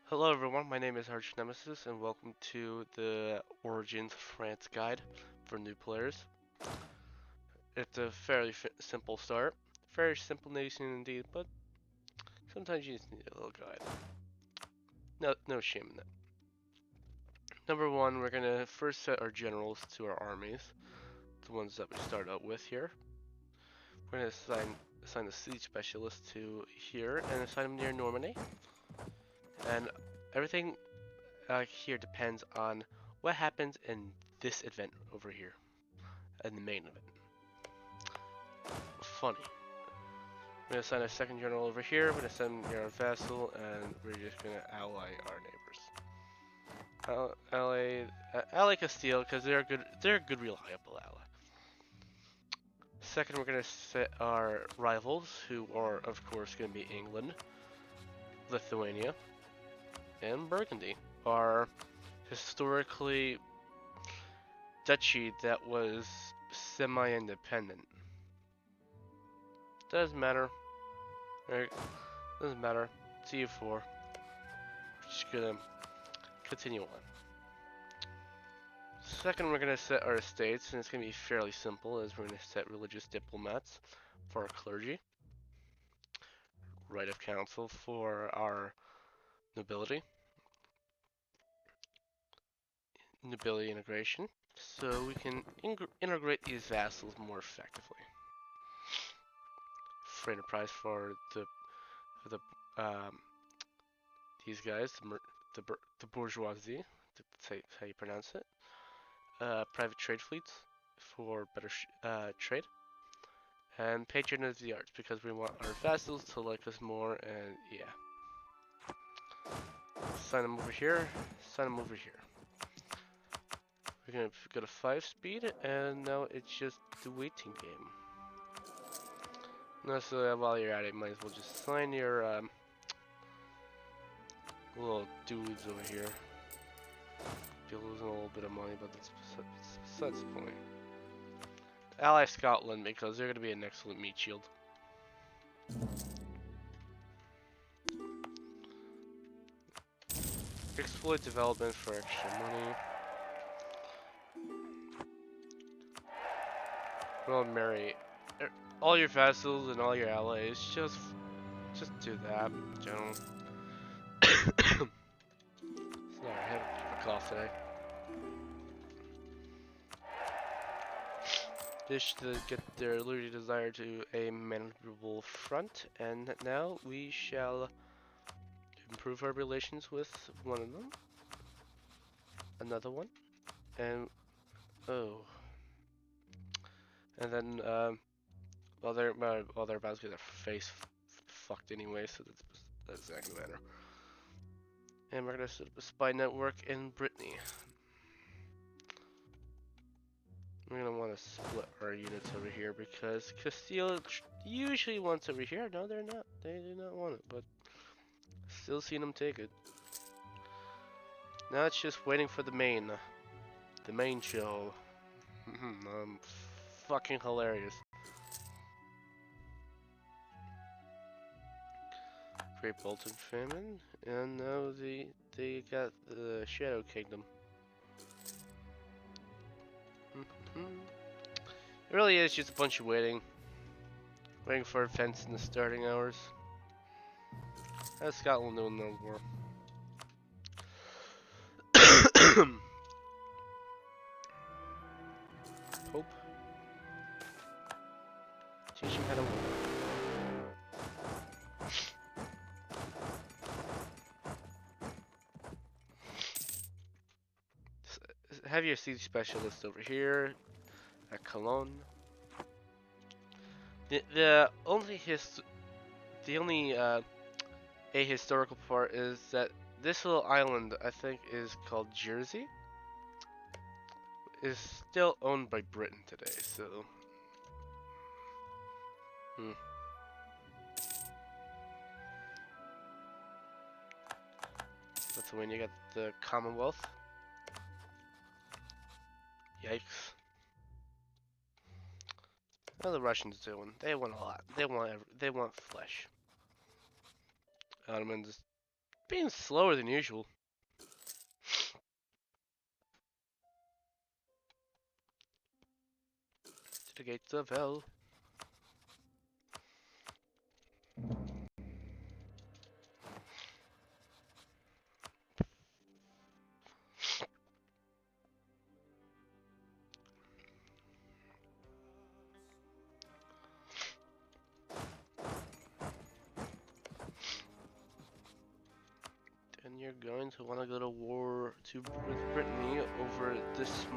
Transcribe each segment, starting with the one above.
Hello everyone, my name is Arch Nemesis and welcome to the Origins of France guide for new players. It's a fairly simple start. Very simple nation indeed, but sometimes you just need a little guide. No shame in that. Number one, we're gonna first set our generals to our armies, the ones that we start out with here. We're gonna assign the siege specialist to here and assign them near Normandy. And everything here depends on what happens in this event over here, in the main event. Funny. We're gonna assign a second general over here. We're gonna send our vassal, and we're just gonna ally our neighbors. Ally Castile, because they're a good, reliable ally. Second, we're gonna set our rivals, who are of course gonna be England, Lithuania, and Burgundy, our historically duchy that was semi-independent. Doesn't matter. Right? Doesn't matter. CU4. Just gonna continue on. Second, we're gonna set our estates, and it's gonna be fairly simple, as we're gonna set religious diplomats for our clergy, right of council for our nobility, nobility integration, so we can integrate these vassals more effectively. For enterprise for the um, these guys, the bourgeoisie, that's how you pronounce it. Private trade fleets for better trade, and patron of the arts because we want our vassals to like us more. And yeah, sign them over here. Sign them over here. We're gonna go to 5 speed, and now it's just the waiting game. No, so while you're at it, might as well just sign your little dudes over here. You're losing a little bit of money, but that's besides the point. Ally Scotland because they're gonna be an excellent meat shield. Exploit development for extra money. Well, marry all your vassals and all your allies. Just do that, general. Sorry, I have a cough today. Just to get their liberty desire to a manageable front, and now we shall improve our relations with one of them, another one, and oh, and then they're about to get their face fucked anyway, so that's not gonna matter. And we're gonna set up a spy network in Brittany. We're gonna want to split our units over here because Castile usually wants over here. No, they're not. They do not want it, but still seen them take it. Now it's just waiting for the main show. Fucking hilarious. Great Bolton famine, and now they got the Shadow Kingdom. It really is just a bunch of waiting for events in the starting hours. How's Scotland doing no war? Pope, teach him how to war. Have your siege specialist over here at Cologne. The only ahistorical part is that this little island, I think, is called Jersey, is still owned by Britain today. So, that's when you got the Commonwealth. Yikes. What are the Russians doing? They want a lot. They want flesh. Ottomans Being slower than usual. To the gates of hell. And you're going to want to go to war with Brittany over this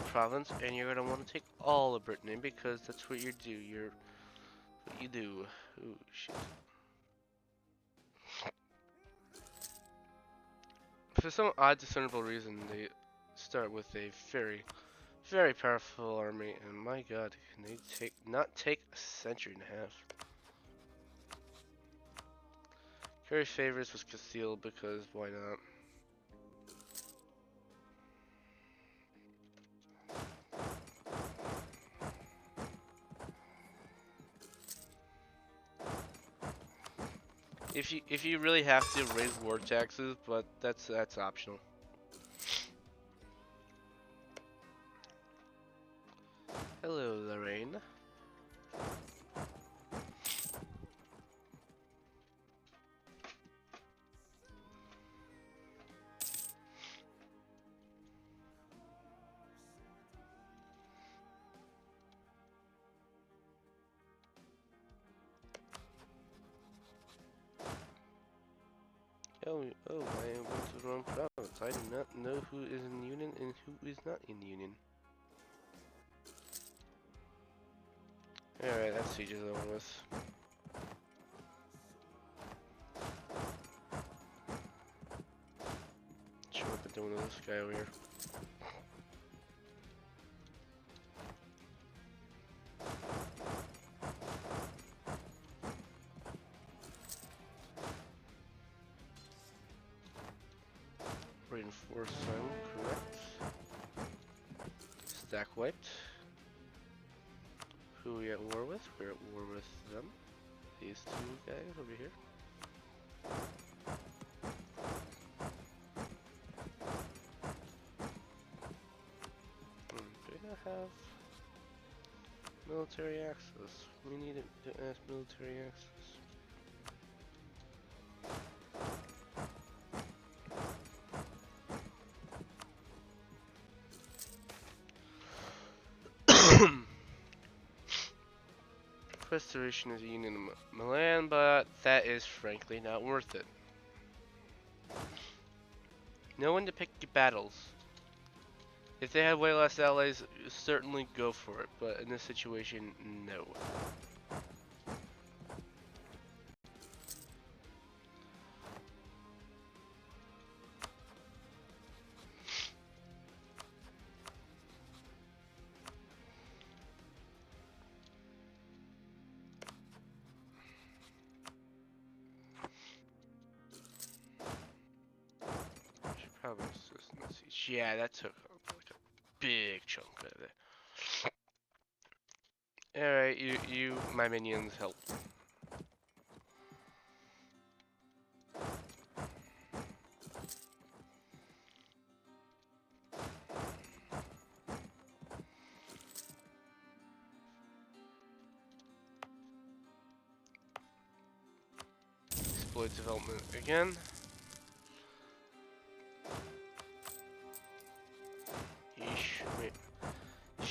province, and you're gonna want to take all of Brittany because that's what you do. What you do. Ooh, shit. For some odd discernible reason, they start with a very, very powerful army, and my god, can they not take a century and a half? Carry favors was Castile because why not? If you really have to raise war taxes, but that's optional. Hello, Lorraine. Oh, I went to the wrong province. I do not know who is in union and who is not in union. Alright, that siege is over with. Sure, what they're doing to this guy over here. Reinforce them, correct. Stack wiped. Who are we at war with? We're at war with them. These two guys over here. Do we not have military access? We need to ask military access. Restoration is a union of Milan, but that is frankly not worth it. Know when to pick your battles. If they had way less allies, certainly go for it, but in this situation, no. Should probably assist in the siege. Yeah, that took like a big chunk out of it. Alright, you, my minions, help. Exploit development again. Yeesh. Wait.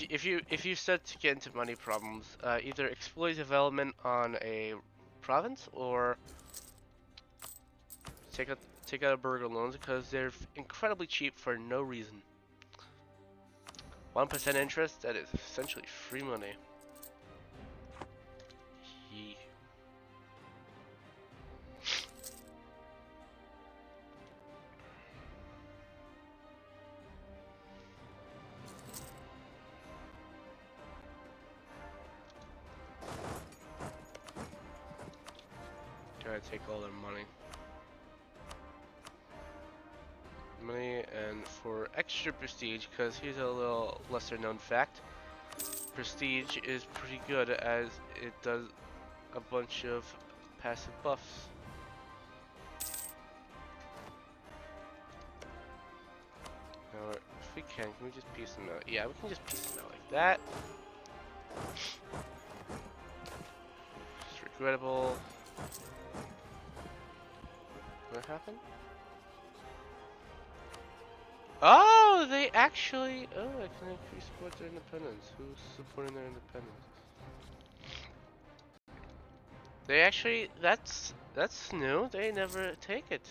If you start to get into money problems, either exploit development on a province or take out a burger loans because they're incredibly cheap for no reason. 1% interest, that is essentially free money. Yee. Gotta take all their money. And for extra prestige, because here's a little lesser known fact. Prestige is pretty good as it does a bunch of passive buffs. can we just piece them out? Yeah, we can just piece them out like that. It's regrettable. What happened? Oh, they actually. Oh, I can increase support their independence. Who's supporting their independence? They actually. That's new. They never take it.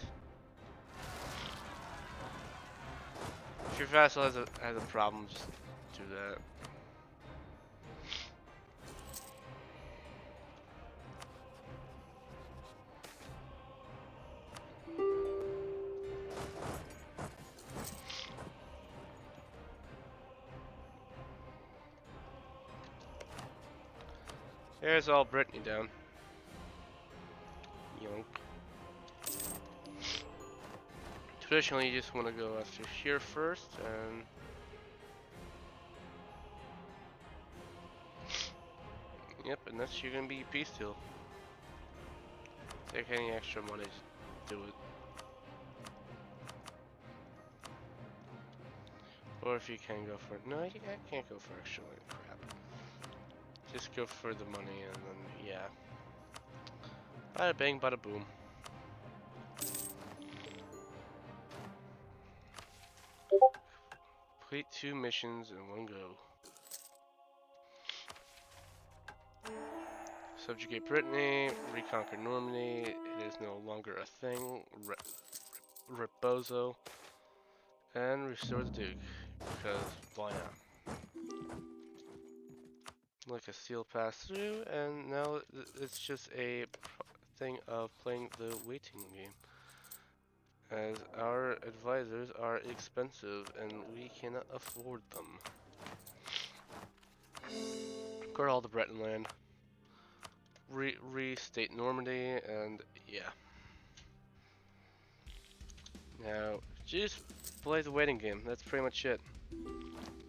If your vassal has a problem, just do that. There's all Brittany down. Yonk. Traditionally, you just want to go after here first, and yep, and that's you're gonna be peace deal. Take any extra money, just do it. Or if you can go for it, no, I can't go for extra money. Crap. Just go for the money, and then yeah. Bada bang, bada boom. Complete 2 missions in one go. Subjugate Brittany, reconquer Normandy, it is no longer a thing, Rebozo, and restore the Duke, because why not? Like a seal pass through, and now it's just a thing of playing the waiting game. As our advisors are expensive and we cannot afford them. Guard all the Breton land. Restate Normandy, and yeah. Now, just play the waiting game. That's pretty much it.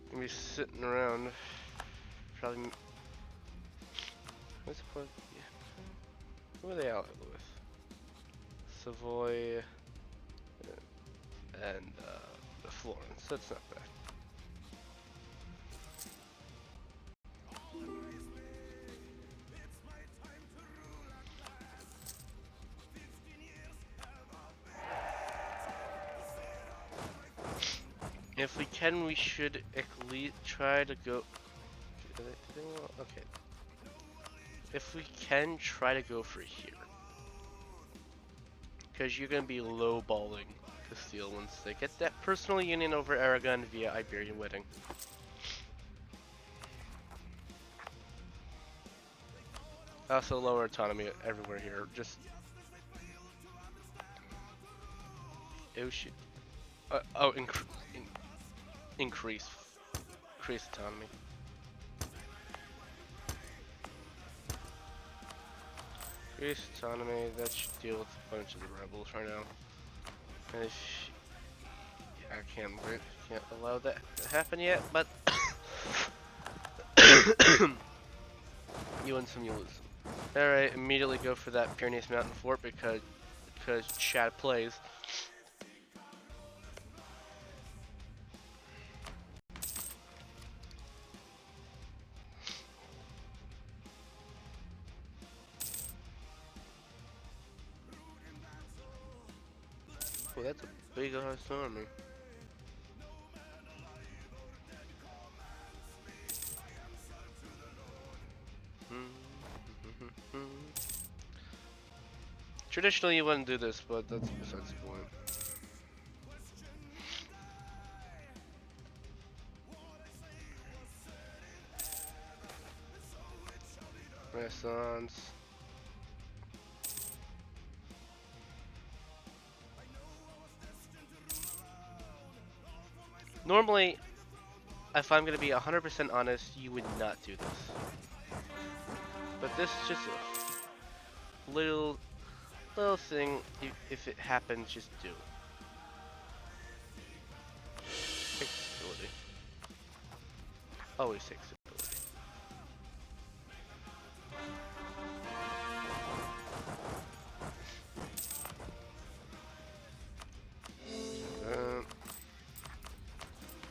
Gonna be sitting around. Probably. What's the point? Yeah. Who are they out with? Savoy and Florence. That's not bad. If we can, we should at least try to go. Okay. If we can, try to go for here. Because you're going to be lowballing Castile once they get that personal union over Aragon via Iberian wedding. Also lower autonomy everywhere here. Just... Oh shit. Increase autonomy. Increase autonomy, that should deal with a bunch of the rebels right now. And I can't allow that to happen yet, but you win some, you lose some. Alright, immediately go for that Pyrenees Mountain Fort because Chad plays. Oh, that's a big ass army. Traditionally you wouldn't do this, but that's besides the point. Renaissance. Normally, if I'm gonna be 100% honest, you would not do this. But this is just a little thing. If it happens, just do it. Take stability. Always take stability.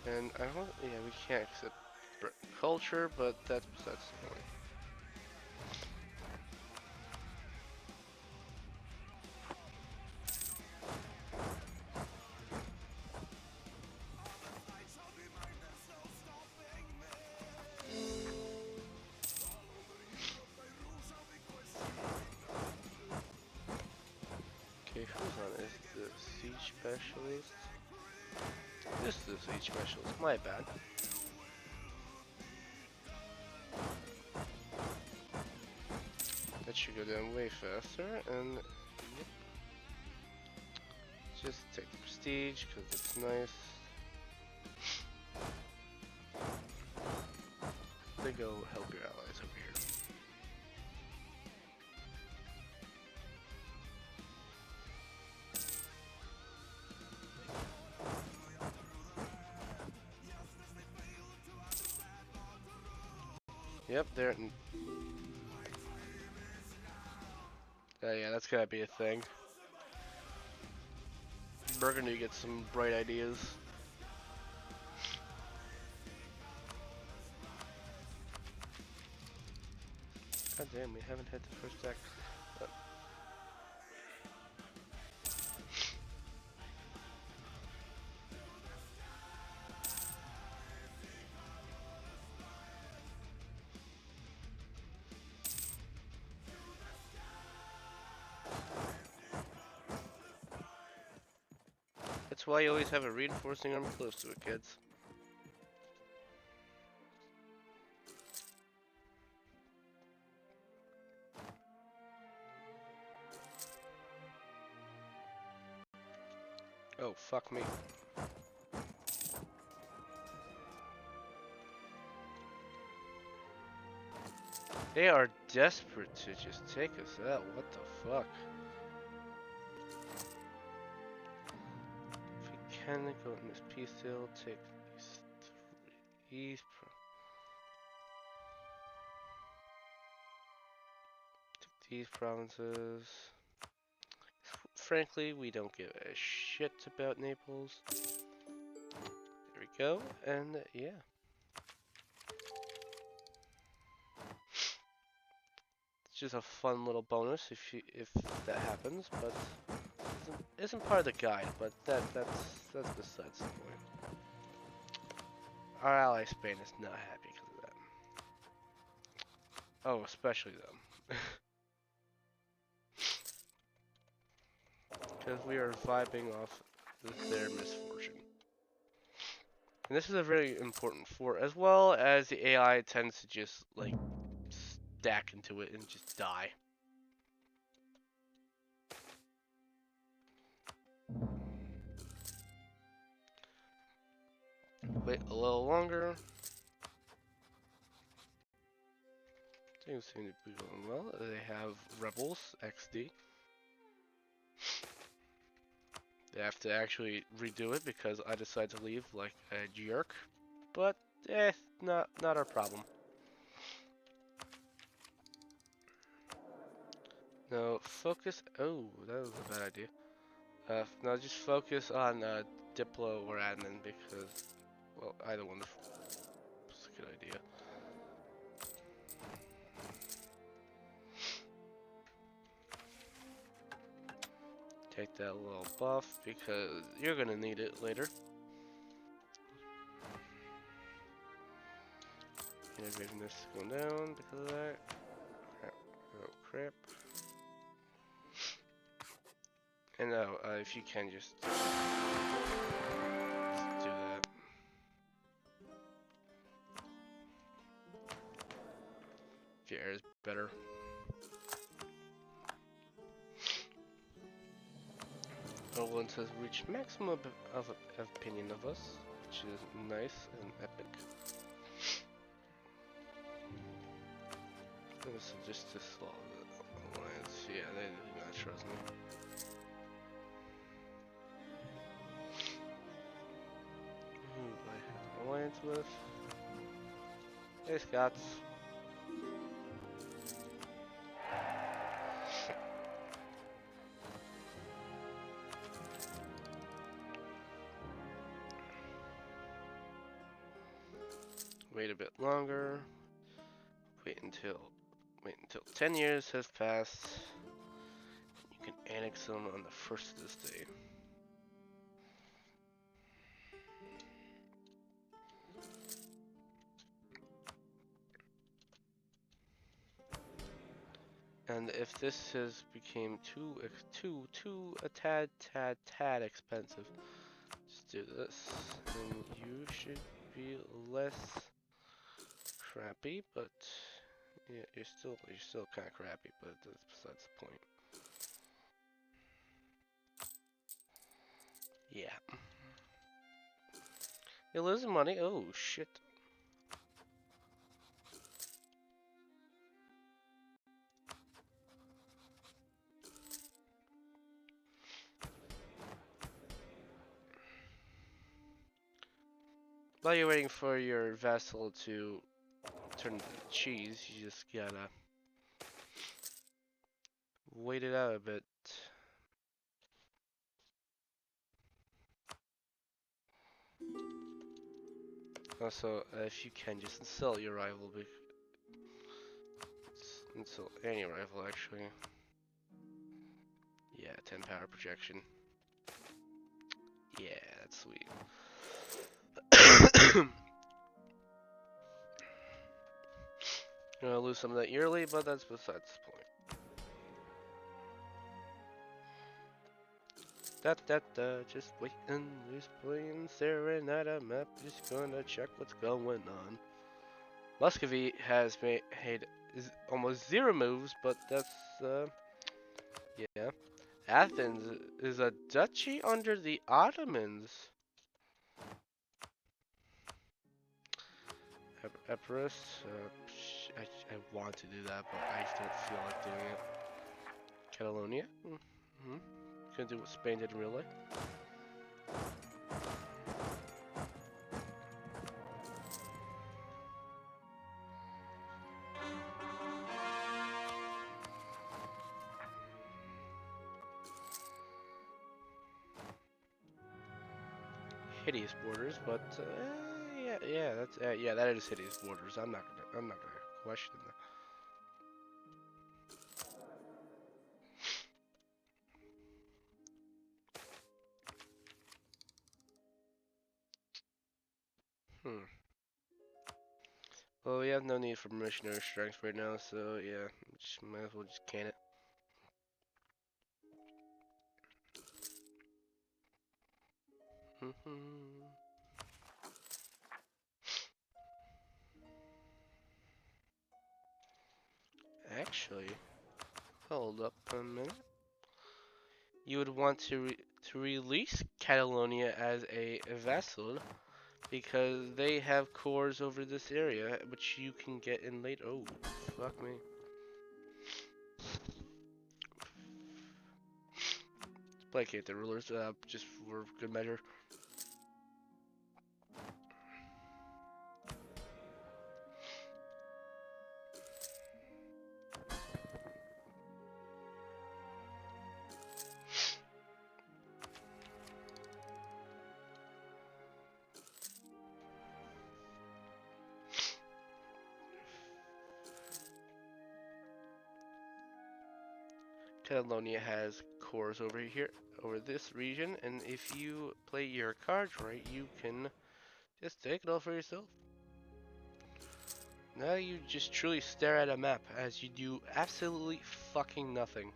And I don't. Yeah, we can't accept culture, but that's the point. Okay, who's on? Is the siege specialist? This is the siege specialist. My bad. That should go down way faster, and yep. Just take the prestige because it's nice. They go help your allies over here. Yep, they're. Yeah, that's gotta be a thing. Burgundy gets some bright ideas. God damn, we haven't hit the first deck. That's why you always have a reinforcing arm close to it, kids. Oh, fuck me. They are desperate to just take us out. What the fuck? If we can go in this peace deal, take these these provinces. Frankly, we don't give a shit about Naples. There we go, and yeah. It's just a fun little bonus if that happens, but isn't part of the guide. But that's besides the point. Our ally Spain is not happy because of that. Oh, especially them. Because we are vibing off their misfortune. And this is a very important fort, as well as the AI tends to just, like, stack into it and just die. Wait a little longer. Things seem to be going well. They have Rebels, XD. They have to actually redo it because I decided to leave like a jerk. But, not our problem. No, focus. Oh, that was a bad idea. No, just focus on Diplo or admin because, well, either one is a good idea. Take that little buff because you're gonna need it later. Innovation this is going down because of that. Crap. Oh crap. And if you can just do that. If your air is better. Olin has reached maximum of opinion of us, which is nice and epic. This is just to solve the alliance. Yeah, they do not trust me. Who do I have an alliance with? Hey, Scots. wait a bit longer. Wait until 10 years has passed. You can annex them on the first of this day. And if this has became too a tad expensive, let's do this. And you should be less crappy, but yeah, you're still kind of crappy, but that's besides the point. Yeah. You're losing money? Oh, shit. While you're waiting for your vessel to turn into cheese, you just gotta wait it out a bit. Also, if you can, just insult your rival. Insult any rival, actually. Yeah, 10 power projection. Yeah, that's sweet. You're gonna lose some of that yearly, but that's besides the point. Just waiting, just playing, staring at a map, just gonna check what's going on. Muscovy has made almost 0 moves, but that's, yeah. Athens is a duchy under the Ottomans. Epirus, I want to do that, but I don't feel like doing it. Catalonia? Mm-hmm. Gonna do what Spain did in real life. Hideous borders, but that is hideous borders. I'm not gonna question that. Well, we have no need for missionary strength right now, so yeah, just might as well just can it. Actually, hold up a minute. You would want to release Catalonia as a vassal because they have cores over this area, which you can get in later. Oh, fuck me. Placate the rulers, just for good measure. Catalonia has cores over here, over this region, and if you play your cards right, you can just take it all for yourself. Now you just truly stare at a map as you do absolutely fucking nothing.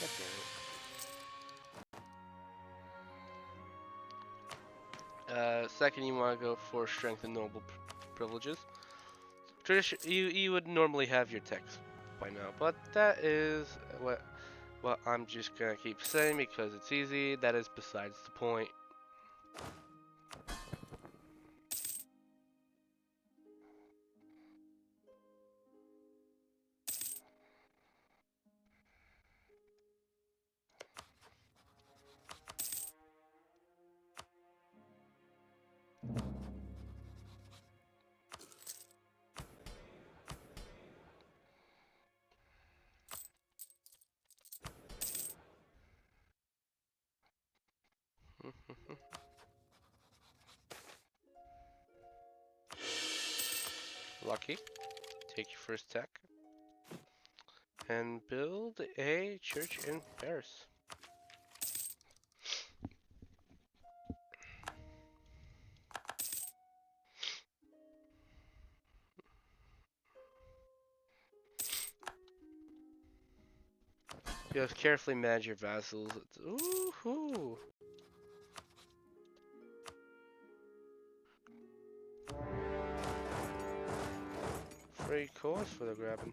God damn it. Second, you want to go for strength and noble privileges. You would normally have your text by now, but that is what I'm just gonna keep saying because it's easy. That is besides the point. Lucky. Take your first tech. And build a church in Paris. You have to carefully manage your vassals. Ooh-hoo. Free course for the grabbing.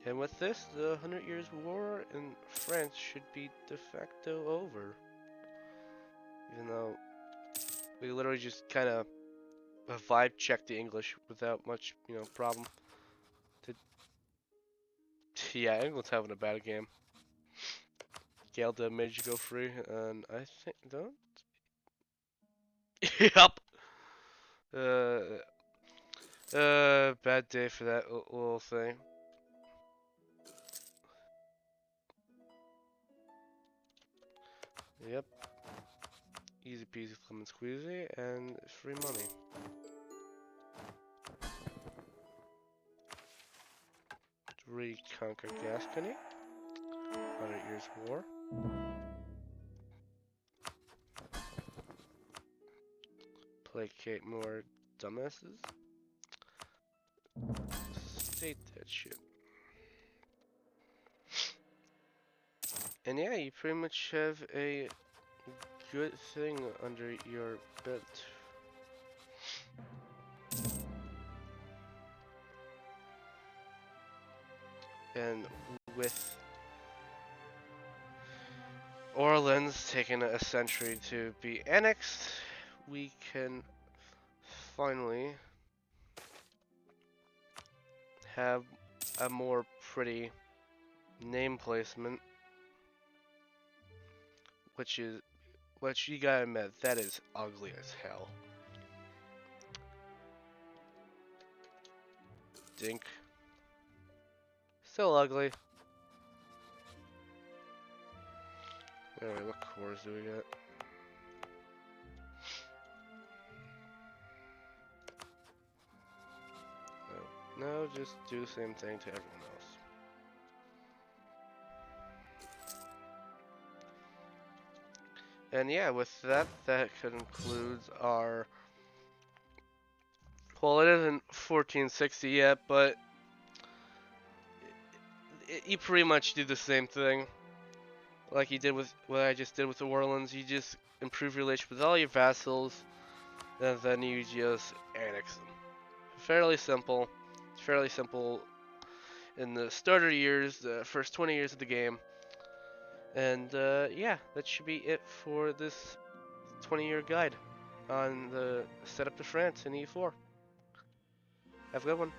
And with this, the 100 Years' War in France should be de facto over. Even though we literally just kind of vibe checked the English without much, problem. Yeah, England's having a bad game. Gelda made you go free, and I think don't. Yup. Bad day for that little thing. Yep. Easy peasy lemon squeezy and free money. Reconquer Gascony. 100 Years' War. Placate more dumbasses. State that shit. And yeah, you pretty much have a good thing under your belt. And with Orleans taking a century to be annexed, we can finally have a more pretty name placement, which you gotta admit, that is ugly as hell. Dink. Still ugly. Alright, what cores do we get? No, just do the same thing to everyone else. And yeah, with that, that concludes our... Well, it isn't 1460 yet, but you pretty much do the same thing. Like you did with what I just did with the Orleans. You just improve your relationship with all your vassals, and then you just annex them. Fairly simple. It's fairly simple in the starter years, the first 20 years of the game. And yeah, that should be it for this 20-year guide on the setup to France in E4. Have a good one.